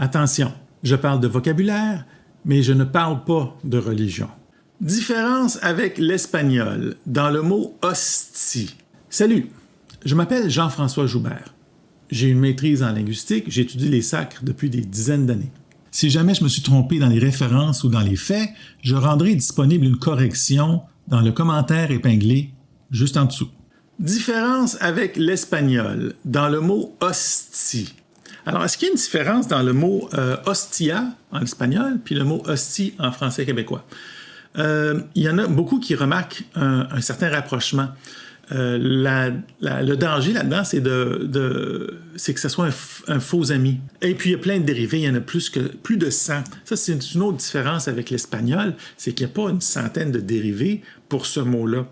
Attention, je parle de vocabulaire, mais je ne parle pas de religion. Différence avec l'espagnol dans le mot hostie. Salut, je m'appelle Jean-François Joubert. J'ai une maîtrise en linguistique, j'étudie les sacres depuis des dizaines d'années. Si jamais je me suis trompé dans les références ou dans les faits, je rendrai disponible une correction dans le commentaire épinglé juste en dessous. Différence avec l'espagnol dans le mot hostie. Alors, est-ce qu'il y a une différence dans le mot hostia en espagnol puis le mot hostie en français québécois? Il y en a beaucoup qui remarquent un certain rapprochement. Le danger là-dedans, c'est que ce soit un faux ami. Et puis, il y a plein de dérivés, il y en a plus de 100. Ça, c'est une autre différence avec l'espagnol, c'est qu'il n'y a pas une centaine de dérivés pour ce mot-là.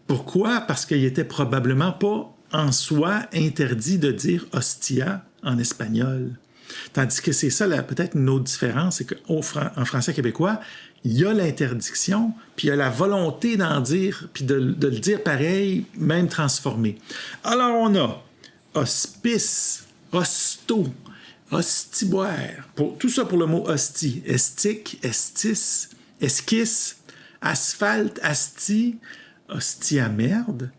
Pourquoi? Parce qu'il n'était probablement pas en soi interdit de dire hostia en espagnol. Tandis que c'est ça, peut-être une autre différence, c'est qu'en français québécois, il y a l'interdiction, puis il y a la volonté d'en dire, puis de le dire pareil, même transformé. Alors, on a hospice, hosto, hostiboire, tout ça pour le mot hostie. Estique, estis, esquisse, asphalte, asti, hostie à merde,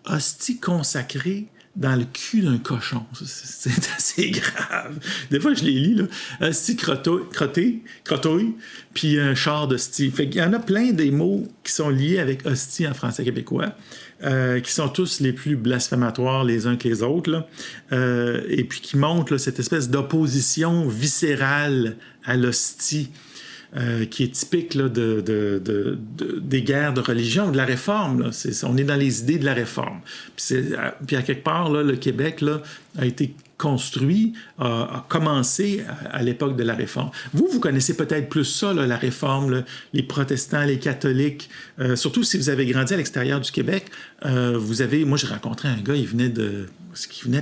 hostie consacrée, dans le cul d'un cochon. C'est assez grave. Des fois, je les lis, là. Hostie crotouille, puis un char d'hostie. Fait qu'il y en a plein des mots qui sont liés avec hostie en français québécois, qui sont tous les plus blasphématoires les uns que les autres, là. Et puis qui montrent là, cette espèce d'opposition viscérale à l'hostie. Qui est typique là, des guerres de religion, de la Réforme. Là. On est dans les idées de la Réforme. Puis à quelque part, là, le Québec là, a été construit, a commencé à l'époque de la Réforme. Vous connaissez peut-être plus ça, là, la Réforme, là, les protestants, les catholiques, surtout si vous avez grandi à l'extérieur du Québec. Moi, j'ai rencontré un gars, il venait de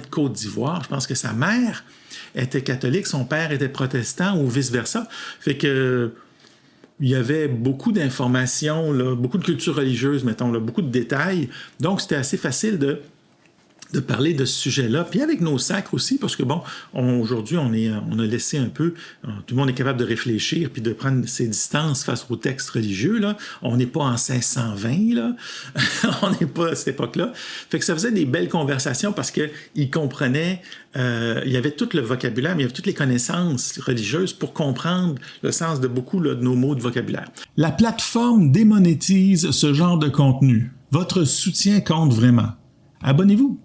Côte d'Ivoire. Je pense que sa mère était catholique, son père était protestant ou vice-versa. Fait que il y avait beaucoup d'informations, là, beaucoup de culture religieuse, mettons, là, beaucoup de détails. Donc, c'était assez facile de parler de ce sujet-là. Puis avec nos sacres aussi, parce que, bon, aujourd'hui, on a laissé un peu... tout le monde est capable de réfléchir puis de prendre ses distances face aux textes religieux, là. On n'est pas en 1620, là. On n'est pas à cette époque-là. Fait que ça faisait des belles conversations parce qu'ils comprenaient... il y avait tout le vocabulaire, mais il y avait toutes les connaissances religieuses pour comprendre le sens de beaucoup là, de nos mots de vocabulaire. La plateforme démonétise ce genre de contenu. Votre soutien compte vraiment. Abonnez-vous.